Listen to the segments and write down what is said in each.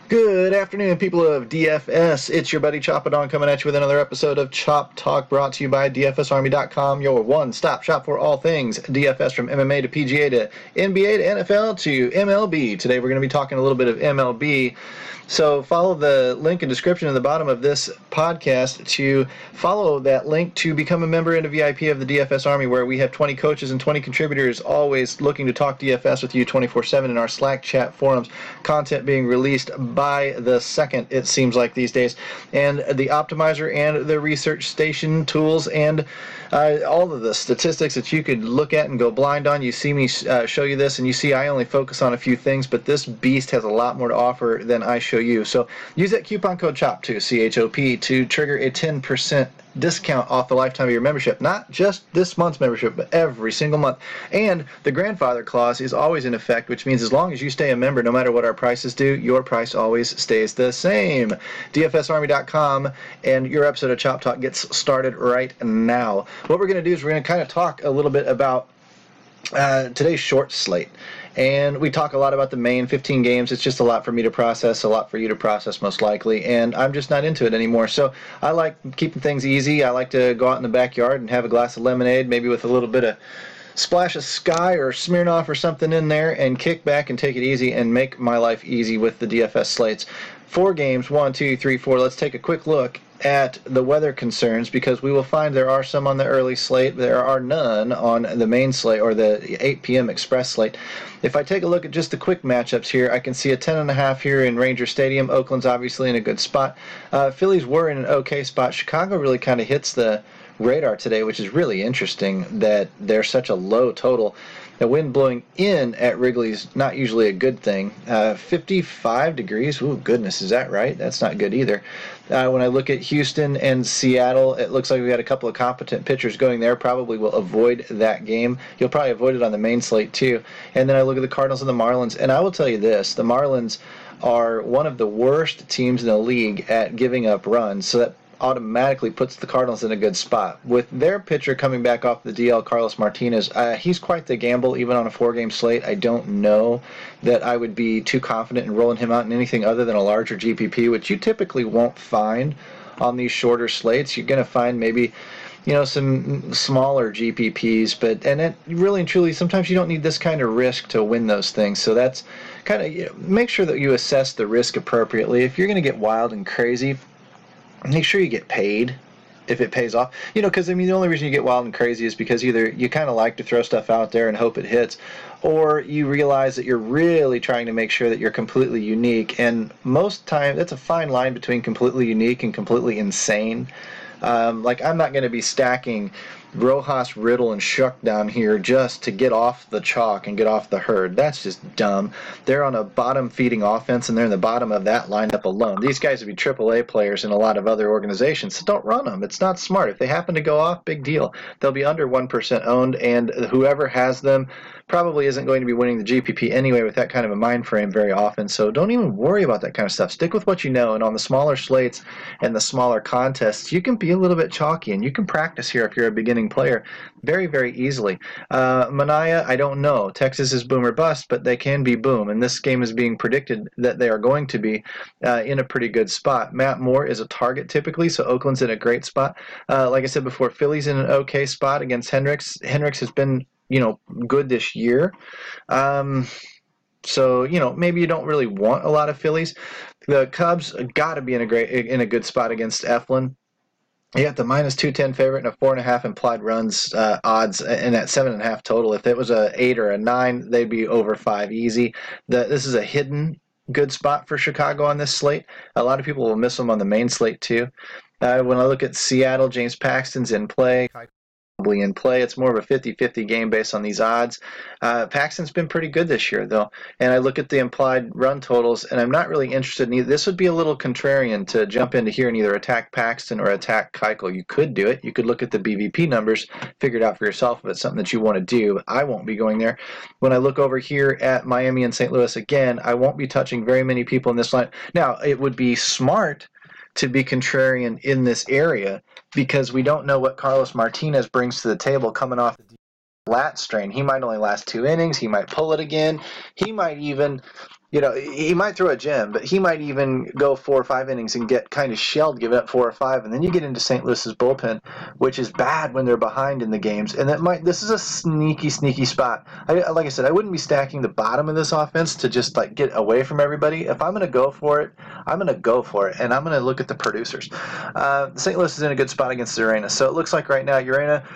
Good afternoon, people of DFS. It's your buddy Choppadon coming at you with another episode of Chop Talk, brought to you by DFSArmy.com, your one-stop shop for all things DFS, from MMA to PGA to NBA to NFL to MLB. Today we're going to be talking a little bit of MLB. So follow the link in description at the bottom of this podcast to follow that link to become a member and a VIP of the DFS Army, where we have 20 coaches and 20 contributors always looking to talk DFS with you 24/7 in our Slack chat forums. Content being released by the second, it seems like these days. And the optimizer and the research station tools and all of the statistics that you could look at and go blind on. You see me show you this, and you see I only focus on a few things, but this beast has a lot more to offer than I show you. So use that coupon code CHOP2, C-H-O-P, to trigger a 10% discount off the lifetime of your membership. Not just this month's membership, but every single month. And the grandfather clause is always in effect, which means as long as you stay a member, no matter what our prices do, your price always stays the same. DFSArmy.com, and your episode of Chop Talk gets started right now. What we're going to do is we're going to kind of talk a little bit about today's short slate. And we talk a lot about the main 15 games. It's just a lot for me to process, a lot for you to process most likely, and I'm just not into it anymore. So I like keeping things easy. I like to go out in the backyard and have a glass of lemonade, maybe with a little bit of splash of Sky or Smirnoff or something in there, and kick back and take it easy and make my life easy with the DFS slates. 4 games, 1, 2, 3, 4. Let's take a quick look at the weather concerns, because we will find there are some on the early slate, but there are none on the main slate or the 8 p.m. express slate. If I take a look at just the quick matchups here, I can see a 10.5 here in Ranger Stadium. Oakland's obviously in a good spot. Phillies were in an okay spot. Chicago really kind of hits the radar today, which is really interesting that they're such a low total. The wind blowing in at Wrigley's not usually a good thing. 55 degrees. Ooh, goodness, is that right? That's not good either. When I look at Houston and Seattle, it looks like we got a couple of competent pitchers going there. Probably will avoid that game. You'll probably avoid it on the main slate too. And then I look at the Cardinals and the Marlins, and I will tell you this: the Marlins are one of the worst teams in the league at giving up runs. So that automatically puts the Cardinals in a good spot. With their pitcher coming back off the DL, Carlos Martinez, he's quite the gamble even on a 4-game slate. I don't know that I would be too confident in rolling him out in anything other than a larger GPP, which you typically won't find on these shorter slates. You're going to find maybe some smaller GPPs, and it really and truly, sometimes you don't need this kind of risk to win those things. So that's kind of, make sure that you assess the risk appropriately. If you're going to get wild and crazy, make sure you get paid if it pays off. Because, the only reason you get wild and crazy is because either you kind of like to throw stuff out there and hope it hits, or you realize that you're really trying to make sure that you're completely unique. And most time, that's a fine line between completely unique and completely insane. I'm not going to be stacking Rojas, Riddle, and Shuck down here just to get off the chalk and get off the herd. That's just dumb. They're on a bottom-feeding offense, and they're in the bottom of that lineup alone. These guys would be AAA players in a lot of other organizations, so don't run them. It's not smart. If they happen to go off, big deal. They'll be under 1% owned, and whoever has them probably isn't going to be winning the GPP anyway with that kind of a mind frame very often. So don't even worry about that kind of stuff. Stick with what you know, and on the smaller slates and the smaller contests, you can be a little bit chalky, and you can practice here if you're a beginning player very, very easily. Mania, I don't know. Texas is boom or bust, but they can be boom, and this game is being predicted that they are going to be in a pretty good spot. Matt Moore is a target typically, so Oakland's in a great spot. Like I said before, Philly's in an okay spot against Hendricks. Hendricks has been good this year. So, maybe you don't really want a lot of Phillies. The Cubs got to be in a good spot against Eflin. You got the -210 favorite and a 4.5 implied runs odds, and at 7.5 total. If it was a 8 or a 9, they'd be over 5 easy. This is a hidden good spot for Chicago on this slate. A lot of people will miss them on the main slate too. When I look at Seattle, James Paxton's in play. In play. It's more of a 50-50 game based on these odds. Paxton's been pretty good this year, though, and I look at the implied run totals, and I'm not really interested in either. This would be a little contrarian to jump into here and either attack Paxton or attack Keuchel. You could do it. You could look at the BVP numbers, figure it out for yourself if it's something that you want to do, but I won't be going there. When I look over here at Miami and St. Louis, again, I won't be touching very many people in this line. Now, it would be smart to be contrarian in this area because we don't know what Carlos Martinez brings to the table coming off the lat strain. He might only last 2 innings. He might pull it again. He might even He might throw a gem, but he might even go 4 or 5 innings and get kind of shelled, giving up 4 or 5, and then you get into St. Louis's bullpen, which is bad when they're behind in the games. And this is a sneaky spot. Like I said, I wouldn't be stacking the bottom of this offense to just like get away from everybody. If I'm going to go for it, I'm going to go for it, and I'm going to look at the producers. St. Louis is in a good spot against Uranus, so it looks like right now Uranus,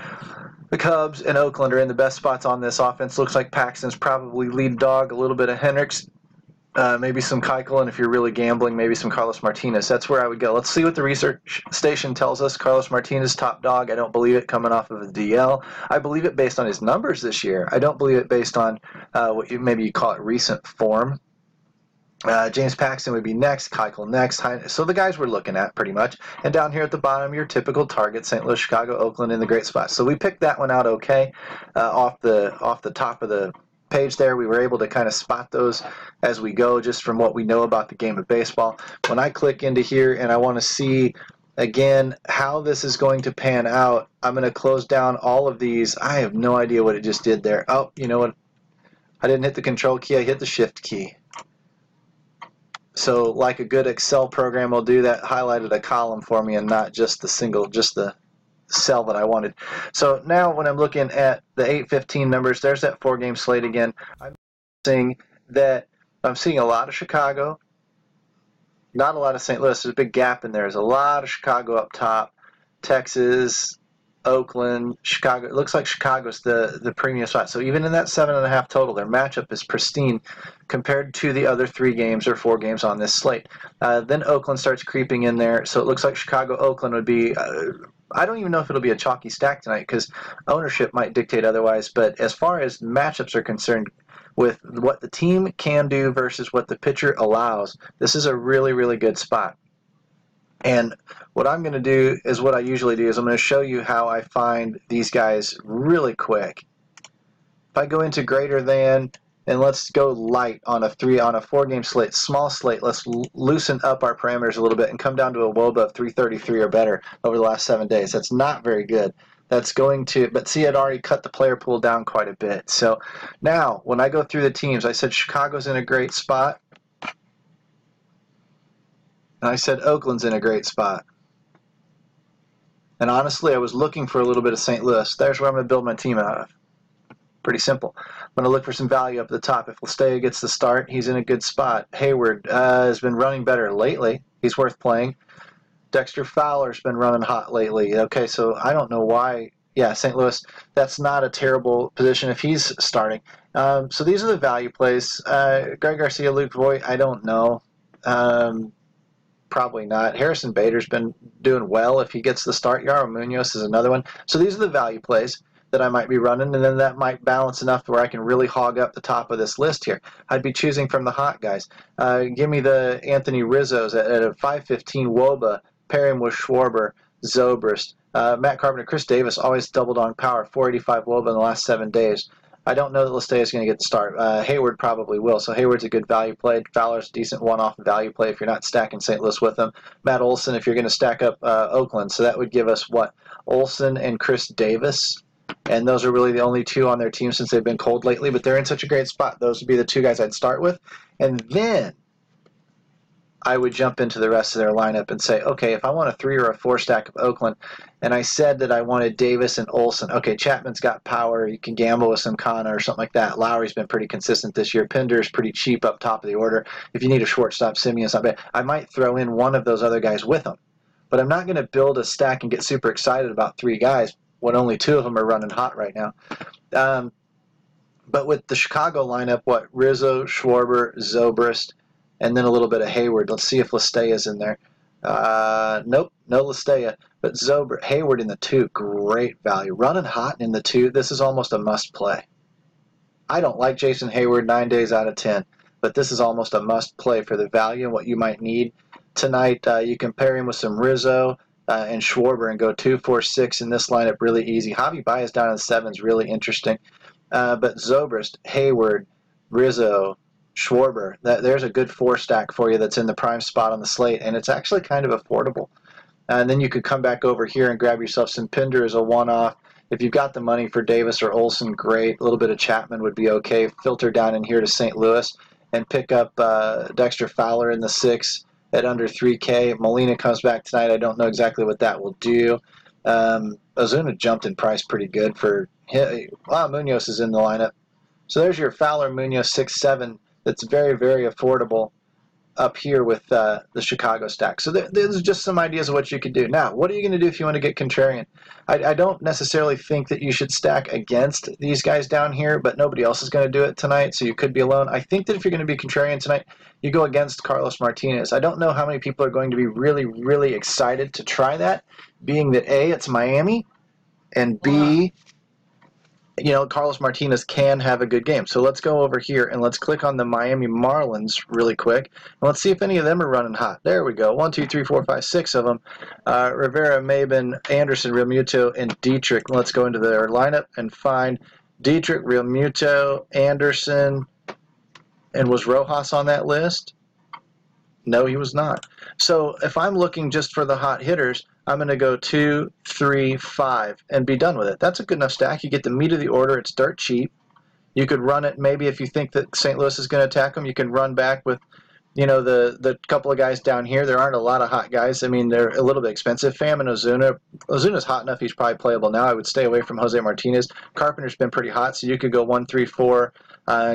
the Cubs, and Oakland are in the best spots on this offense. Looks like Paxton's probably lead dog, a little bit of Hendricks. Maybe some Keuchel, and if you're really gambling, maybe some Carlos Martinez. That's where I would go. Let's see what the research station tells us. Carlos Martinez, top dog. I don't believe it coming off of a DL. I believe it based on his numbers this year. I don't believe it based on maybe you call it recent form. James Paxton would be next, Keuchel next. So the guys we're looking at pretty much. And down here at the bottom, your typical target, St. Louis, Chicago, Oakland in the great spot. So we picked that one out okay off the top of the page there. We were able to kind of spot those as we go just from what we know about the game of baseball. When I click into here and I want to see again how this is going to pan out, I'm going to close down all of these. I have no idea what it just did there. Oh, you know what? I didn't hit the control key. I hit the shift key. So like a good Excel program will do, that highlighted a column for me and not just the cell that I wanted. So now when I'm looking at the 8-15 numbers, there's that 4-game slate again. I'm seeing a lot of Chicago, not a lot of St. Louis. There's a big gap in there. There's a lot of Chicago up top, Texas, Oakland, Chicago. It looks like Chicago's the premium spot. So even in that 7.5 total, their matchup is pristine compared to the other 3 games or 4 games on this slate. Then Oakland starts creeping in there. So it looks like Chicago-Oakland would be I don't even know if it'll be a chalky stack tonight because ownership might dictate otherwise. But as far as matchups are concerned, with what the team can do versus what the pitcher allows, this is a really, really good spot. And what I'm going to do is what I usually do is I'm going to show you how I find these guys really quick. If I go into greater than, and let's go light on a 4-game slate, small slate, let's loosen up our parameters a little bit and come down to a WOBA of 333 or better over the last 7 days. That's not very good. That's going to, but see, I'd already cut the player pool down quite a bit. So now, when I go through the teams, I said Chicago's in a great spot. And I said Oakland's in a great spot. And honestly, I was looking for a little bit of St. Louis. There's where I'm going to build my team out of. Pretty simple. I'm going to look for some value up at the top. If Lastea gets the start, he's in a good spot. Hayward has been running better lately. He's worth playing. Dexter Fowler's been running hot lately. Okay, so I don't know why. Yeah, St. Louis, that's not a terrible position if he's starting. So these are the value plays. Greg Garcia, Luke Voigt, I don't know. Probably not. Harrison Bader's been doing well if he gets the start. Yaro Munoz is another one. So these are the value plays that I might be running, and then that might balance enough where I can really hog up the top of this list here. I'd be choosing from the hot guys. Give me the Anthony Rizzo's at a 515 WOBA, pair him with Schwarber, Zobrist, Matt Carpenter, Chris Davis, always doubled on power, 485 WOBA in the last 7 days. I don't know that Lastea is going to get the start. Hayward probably will, so Hayward's a good value play. Fowler's a decent one-off value play if you're not stacking St. Louis with them. Matt Olson if you're going to stack up Oakland, so that would give us, what, Olson and Chris Davis, and those are really the only 2 on their team since they've been cold lately, but they're in such a great spot. Those would be the 2 guys I'd start with, and then I would jump into the rest of their lineup and say, okay, if I want a 3 or a 4 stack of Oakland, and I said that I wanted Davis and Olson, okay, Chapman's got power. You can gamble with some Kana or something like that. Lowry's been pretty consistent this year. Pinder's pretty cheap up top of the order. If you need a shortstop, Simeon's not bad. I might throw in one of those other guys with them, but I'm not going to build a stack and get super excited about 3 guys when only 2 of them are running hot right now. But with the Chicago lineup, what, Rizzo, Schwarber, Zobrist, and then a little bit of Hayward. Let's see if Lastea's in there. Nope, no Lastea. But Hayward in the 2, great value. Running hot in the 2, this is almost a must play. I don't like Jason Hayward 9 days out of 10, but this is almost a must play for the value and what you might need tonight. You can pair him with some Rizzo and Schwarber and go 2, 4, 6 in this lineup really easy. Javi Baez down in the 7 really interesting. But Zobrist, Hayward, Rizzo, Schwarber, there's a good 4 stack for you that's in the prime spot on the slate, and it's actually kind of affordable. And then you could come back over here and grab yourself some Pinder as a one-off. If you've got the money for Davis or Olson, great. A little bit of Chapman would be okay. Filter down in here to St. Louis. and pick up Dexter Fowler in the 6 at under 3K. Molina comes back tonight. I don't know exactly what that will do. Ozuna jumped in price pretty good for Munoz is in the lineup. So there's your Fowler Munoz 6-7 that's very, very affordable up here with the Chicago stack. So there's just some ideas of what you could do. Now, what are you going to do if you want to get contrarian? I don't necessarily think that you should stack against these guys down here, but nobody else is going to do it tonight, so you could be alone. I think that if you're going to be contrarian tonight, you go against Carlos Martinez. I don't know how many people are going to be really, really excited to try that, being that A, it's Miami, and B, Carlos Martinez can have a good game. So let's go over here and let's click on the Miami Marlins really quick. And let's see if any of them are running hot. There we go. 1, 2, 3, 4, 5, 6 of them. Rivera, Maben, Anderson, Realmuto, and Dietrich. Let's go into their lineup and find Dietrich, Realmuto, Anderson, and was Rojas on that list? No, he was not. So if I'm looking just for the hot hitters, I'm going to go 2, 3, 5 and be done with it. That's a good enough stack. You get the meat of the order. It's dirt cheap. You could run it maybe if you think that St. Louis is going to attack them. You can run back with, the couple of guys down here. There aren't a lot of hot guys. I mean, they're a little bit expensive. Pham and Ozuna. Ozuna's hot enough. He's probably playable now. I would stay away from Jose Martinez. Carpenter's been pretty hot, so you could go 1, 3, 4.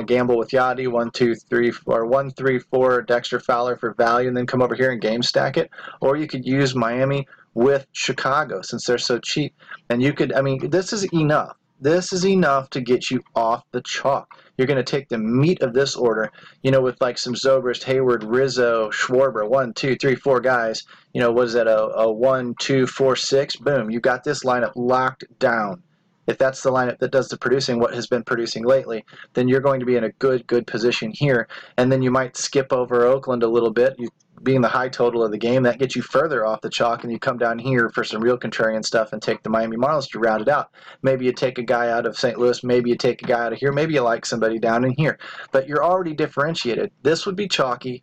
Gamble with Yachty, 1, 2, 3, or 1, 3, 4 Dexter Fowler for value, and then come over here and game stack it. Or you could use Miami with Chicago since they're so cheap. And you could, this is enough. This is enough to get you off the chalk. You're going to take the meat of this order, with like some Zobrist, Hayward, Rizzo, Schwarber, 1, 2, 3, 4 guys. What is that, a 1, 2, 4, 6? Boom, you got this lineup locked down. If that's the lineup that does the producing, what has been producing lately, then you're going to be in a good position here. And then you might skip over Oakland a little bit, being the high total of the game. That gets you further off the chalk, and you come down here for some real contrarian stuff and take the Miami Marlins to round it out. Maybe you take a guy out of St. Louis, maybe you take a guy out of here, maybe you like somebody down in here. But you're already differentiated. This would be chalky.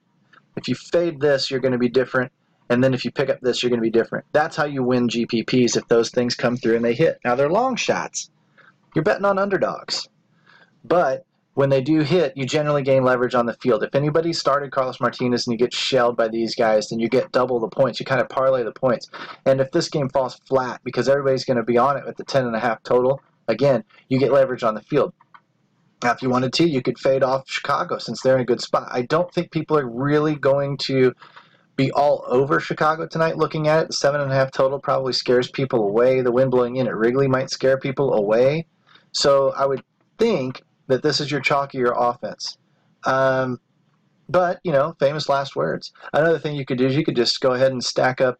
If you fade this, you're going to be different. And then if you pick up this, you're going to be different. That's how you win GPPs if those things come through and they hit. Now, they're long shots. You're betting on underdogs. But when they do hit, you generally gain leverage on the field. If anybody started Carlos Martinez and you get shelled by these guys, then you get double the points. You kind of parlay the points. And if this game falls flat because everybody's going to be on it with the 10.5 total, again, you get leverage on the field. Now, if you wanted to, you could fade off Chicago since they're in a good spot. I don't think people are really going to be all over Chicago tonight looking at it. The 7.5 total probably scares people away. The wind blowing in at Wrigley might scare people away. So I would think that this is your chalkier offense. But, famous last words. Another thing you could do is you could just go ahead and stack up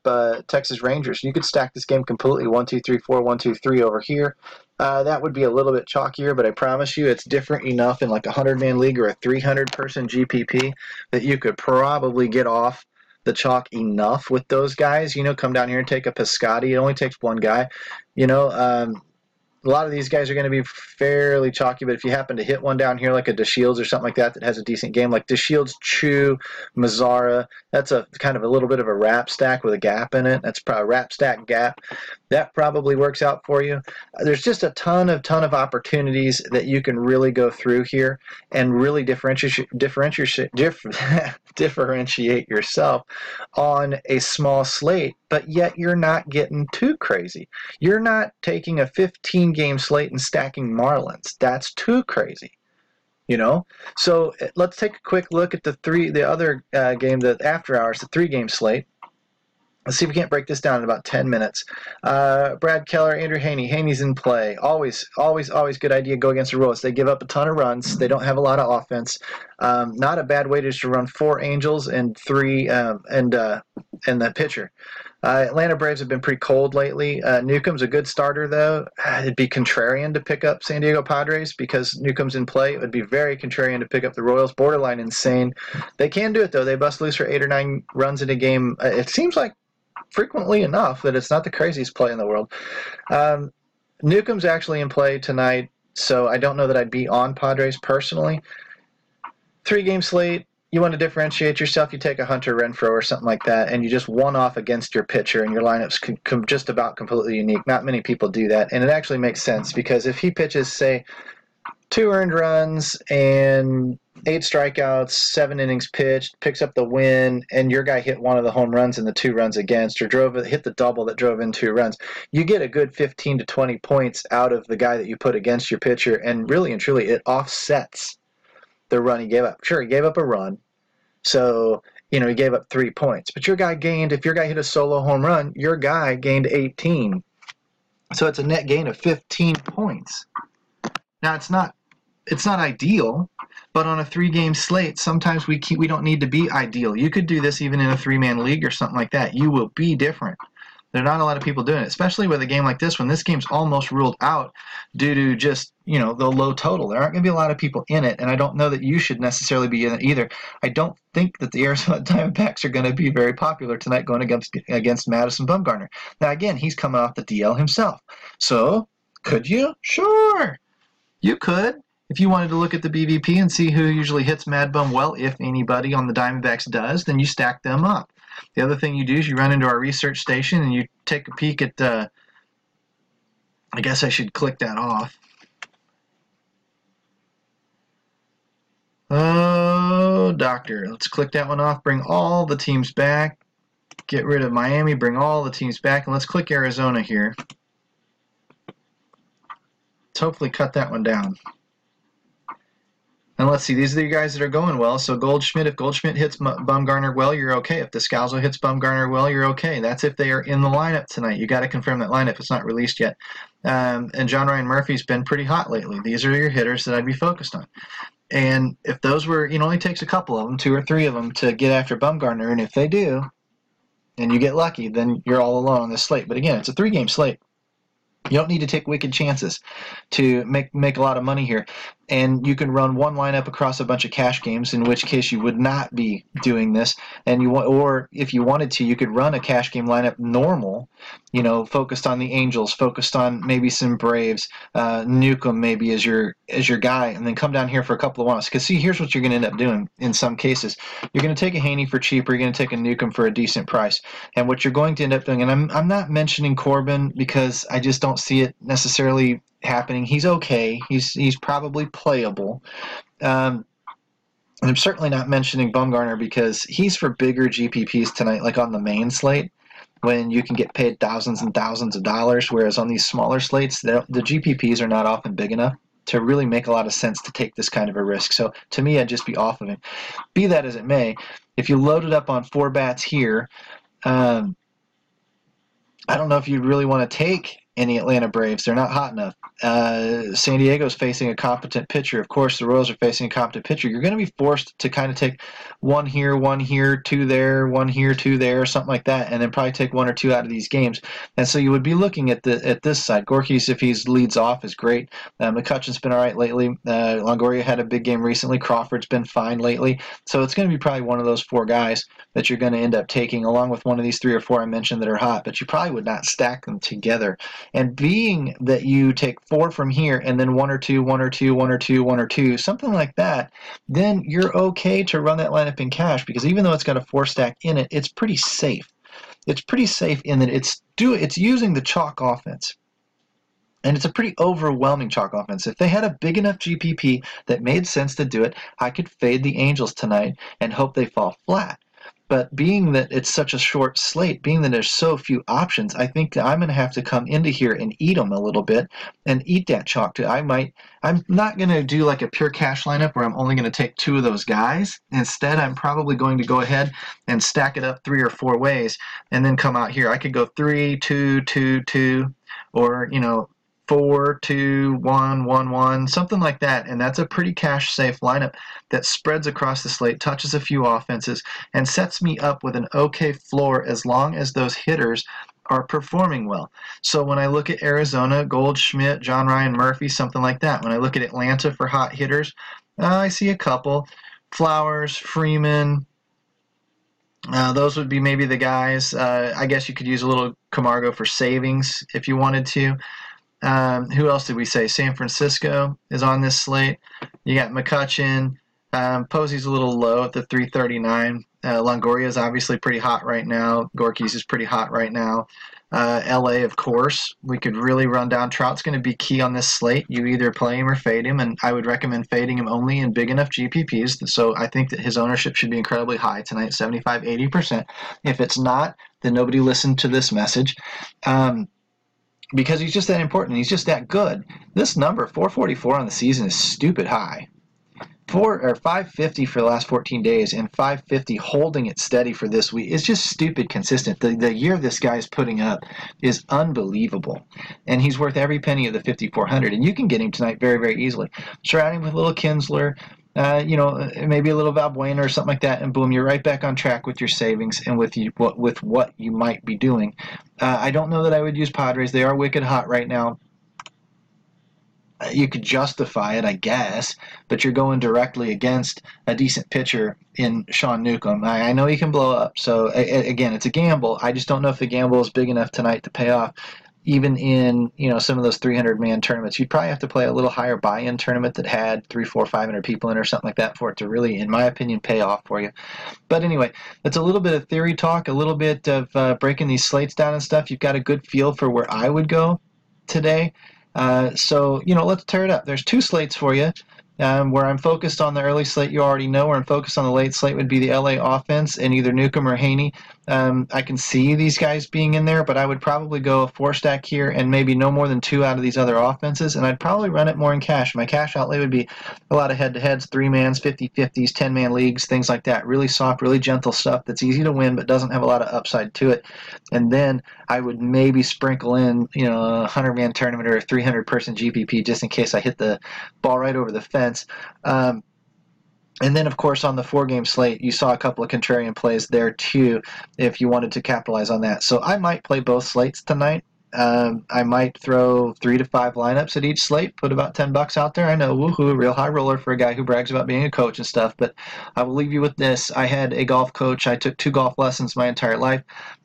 Texas Rangers. You could stack this game completely 1, 2, 3, 4, 1, 2, 3 over here. That would be a little bit chalkier, but I promise you it's different enough in like a 100-man league or a 300-person GPP that you could probably get off the chalk enough with those guys. Come down here and take a Piscotty. It only takes one guy. A lot of these guys are going to be fairly chalky, but if you happen to hit one down here like a DeShields or something like that has a decent game, like DeShields, Chu, Mazzara, that's a kind of a little bit of a wrap stack with a gap in it. That's probably a wrap stack gap. That probably works out for you. There's just a ton of opportunities that you can really go through here and really differentiate yourself on a small slate, but yet you're not getting too crazy. You're not taking a 15-game slate and stacking Marlins. That's too crazy. So let's take a quick look at the other game, the after hours, the 3-game slate. Let's see if we can't break this down in about 10 minutes. Brad Keller, Andrew Haney. Haney's in play. Always good idea to go against the Royals. They give up a ton of runs. They don't have a lot of offense. Not a bad way to just run 4 Angels and 3 and the pitcher. Atlanta Braves have been pretty cold lately. Newcomb's a good starter, though. It'd be contrarian to pick up San Diego Padres because Newcomb's in play. It would be very contrarian to pick up the Royals. Borderline insane. They can do it, though. They bust loose for 8 or 9 runs in a game. It seems like frequently enough that it's not the craziest play in the world. Newcomb's actually in play tonight, so I don't know that I'd be on Padres personally. 3-game slate. You want to differentiate yourself, you take a Hunter Renfroe or something like that, and you just one-off against your pitcher, and your lineup's just about completely unique. Not many people do that, and it actually makes sense because if he pitches, say, 2 earned runs and 8 strikeouts, 7 innings pitched, picks up the win, and your guy hit one of the home runs in the 2 runs against, or hit the double that drove in 2 runs, you get a good 15 to 20 points out of the guy that you put against your pitcher, and really and truly it offsets the run he gave up. Sure, he gave up a run, so he gave up 3 points, but if your guy hit a solo home run, your guy gained 18. So it's a net gain of 15 points. Now it's not ideal, but on a 3-game slate, sometimes we don't need to be ideal. You could do this even in a 3-man league or something like that. You will be different. There are not a lot of people doing it, especially with a game like this when this game's almost ruled out due to just, the low total. There aren't going to be a lot of people in it, and I don't know that you should necessarily be in it either. I don't think that the Arizona Diamondbacks are going to be very popular tonight going against Madison Bumgarner. Now, again, he's coming off the DL himself. So, could you? Sure. You could. If you wanted to look at the BVP and see who usually hits Mad Bum well, if anybody on the Diamondbacks does, then you stack them up. The other thing you do is you run into our research station and you take a peek at I guess I should click that off. Oh, doctor. Let's click that one off. Bring all the teams back. Get rid of Miami. Bring all the teams back. And let's click Arizona here. Let's hopefully cut that one down. And let's see, these are the guys that are going well. So Goldschmidt, if Goldschmidt hits Bumgarner well, you're okay. If Descalzo hits Bumgarner well, you're okay. That's if they are in the lineup tonight. You got to confirm that lineup. It's not released yet. And John Ryan Murphy's been pretty hot lately. These are your hitters that I'd be focused on. And if those were, it only takes a couple of them, 2 or 3 of them, to get after Bumgarner. And if they do, and you get lucky, then you're all alone on this slate. But again, it's a 3-game slate. You don't need to take wicked chances to make a lot of money here. And you can run one lineup across a bunch of cash games, in which case you would not be doing this. Or if you wanted to, you could run a cash game lineup normal, focused on the Angels, focused on maybe some Braves, Newcomb maybe as your guy, and then come down here for a couple of one-offs. Because see, here's what you're going to end up doing in some cases. You're going to take a Haney for cheap, or you're going to take a Newcomb for a decent price. And what you're going to end up doing, and I'm not mentioning Corbin because I just don't see it necessarily happening. He's okay. He's probably playable. And I'm certainly not mentioning Bumgarner because he's for bigger GPPs tonight, like on the main slate, when you can get paid thousands and thousands of dollars, whereas on these smaller slates, the GPPs are not often big enough to really make a lot of sense to take this kind of a risk. So to me, I'd just be off of him. Be that as it may, if you load it up on 4 bats here, I don't know if you'd really want to take any Atlanta Braves. They're not hot enough. San Diego's facing a competent pitcher. Of course, the Royals are facing a competent pitcher. You're going to be forced to kind of take 1 here, 2 there, 1 here, 2 there, something like that, and then probably take 1 or 2 out of these games. And so you would be looking at this side. Gorky's, if he leads off, is great. McCutcheon's been all right lately. Longoria had a big game recently. Crawford's been fine lately. So it's going to be probably one of those 4 guys that you're going to end up taking, along with one of these 3 or 4 I mentioned that are hot, but you probably would not stack them together. And being that you take 4 from here and then 1 or 2, 1 or 2, 1 or 2, 1 or 2, something like that, then you're okay to run that lineup in cash, because even though it's got a 4 stack in it, it's pretty safe. It's pretty safe in that it's using the chalk offense. And it's a pretty overwhelming chalk offense. If they had a big enough GPP that made sense to do it, I could fade the Angels tonight and hope they fall flat. But being that it's such a short slate, being that there's so few options, I think that I'm going to have to come into here and eat them a little bit and eat that chalk too. I'm not going to do like a pure cash lineup where I'm only going to take 2 of those guys. Instead, I'm probably going to go ahead and stack it up 3 or 4 ways and then come out here. I could go 3, 2, 2, 2, or 4, 2, 1, 1, 1, something like that. And that's a pretty cash-safe lineup that spreads across the slate, touches a few offenses, and sets me up with an okay floor as long as those hitters are performing well. So when I look at Arizona, Goldschmidt, John Ryan Murphy, something like that. When I look at Atlanta for hot hitters, I see a couple. Flowers, Freeman, those would be maybe the guys. I guess you could use a little Camargo for savings if you wanted to. Who else did we say? San Francisco is on this slate. You got McCutcheon, Posey's a little low at the 339. Longoria is obviously pretty hot right now. Gorky's is pretty hot right now. LA, of course. We could really run down. Trout's going to be key on this slate. You either play him or fade him, and I would recommend fading him only in big enough GPPs. So I think that his ownership should be incredibly high tonight, 75-80%. If it's not, then nobody listened to this message. Because he's just that important. He's just that good. This number, 444 on the season, is stupid high. 550 for the last 14 days and 550 holding it steady for this week. It's just stupid consistent. The year this guy is putting up is unbelievable. And he's worth every penny of the 5,400. And you can get him tonight very, very easily. Surround him with a little Kinsler, maybe a little Valbuena or something like that, and boom, you're right back on track with your savings and with what you might be doing. I don't know that I would use Padres. They are wicked hot right now. You could justify it, I guess, but you're going directly against a decent pitcher in Sean Newcomb. I know he can blow up, so again, it's a gamble. I just don't know if the gamble is big enough tonight to pay off. Even in some of those 300-man tournaments, you'd probably have to play a little higher buy-in tournament that had 300, 400, 500 people in or something like that for it to really, in my opinion, pay off for you. But anyway, that's a little bit of theory talk, a little bit of breaking these slates down and stuff. You've got a good feel for where I would go today. So let's tear it up. There's two slates for you. Where I'm focused on the early slate, you already know. Where I'm focused on the late slate would be the LA offense and either Newcomb or Haney. I can see these guys being in there, but I would probably go a 4-stack here and maybe no more than 2 out of these other offenses, and I'd probably run it more in cash. My cash outlay would be a lot of head-to-heads, 3-mans, 50-50s, 10-man leagues, things like that. Really soft, really gentle stuff that's easy to win but doesn't have a lot of upside to it. And then I would maybe sprinkle in a 100-man tournament or a 300-person GPP just in case I hit the ball right over the fence. And then, of course, on the 4-game slate, you saw a couple of contrarian plays there, too, if you wanted to capitalize on that. So I might play both slates tonight. I might throw 3 to 5 lineups at each slate, put about $10 out there. I know, woohoo, real high roller for a guy who brags about being a coach and stuff, but I will leave you with this. I had a golf coach. I took 2 golf lessons my entire life.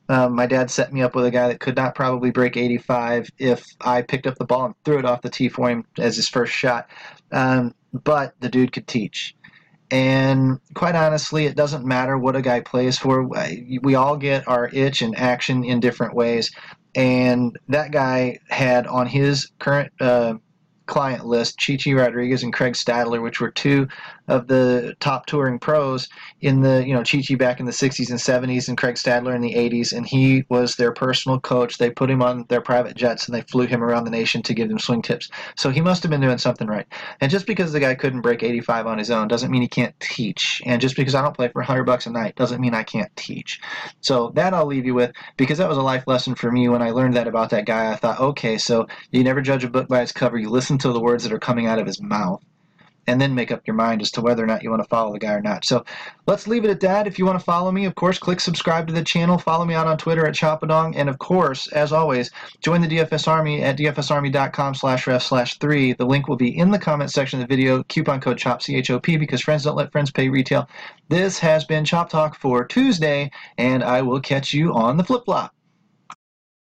My dad set me up with a guy that could not probably break 85 if I picked up the ball and threw it off the tee for him as his first shot. But the dude could teach. And quite honestly, it doesn't matter what a guy plays for. We all get our itch and action in different ways. And that guy had on his current client list Chichi Rodriguez and Craig Stadler, which were 2 of the top touring pros in the, Chichi back in the 60s and 70s and Craig Stadler in the 80s, and he was their personal coach. They put him on their private jets and they flew him around the nation to give him swing tips. So he must have been doing something right. And just because the guy couldn't break 85 on his own doesn't mean he can't teach. And just because I don't play for $100 a night doesn't mean I can't teach. So that I'll leave you with, because that was a life lesson for me when I learned that about that guy. I thought, okay, so you never judge a book by its cover. You listen to the words that are coming out of his mouth, and then make up your mind as to whether or not you want to follow the guy or not. So let's leave it at that. If you want to follow me, of course, click subscribe to the channel. Follow me out on Twitter at Chopadong. And, of course, as always, join the DFS Army at dfsarmy.com/ref/3. The link will be in the comment section of the video. Coupon code CHOP, C-H-O-P, because friends don't let friends pay retail. This has been Chop Talk for Tuesday, and I will catch you on the flip-flop.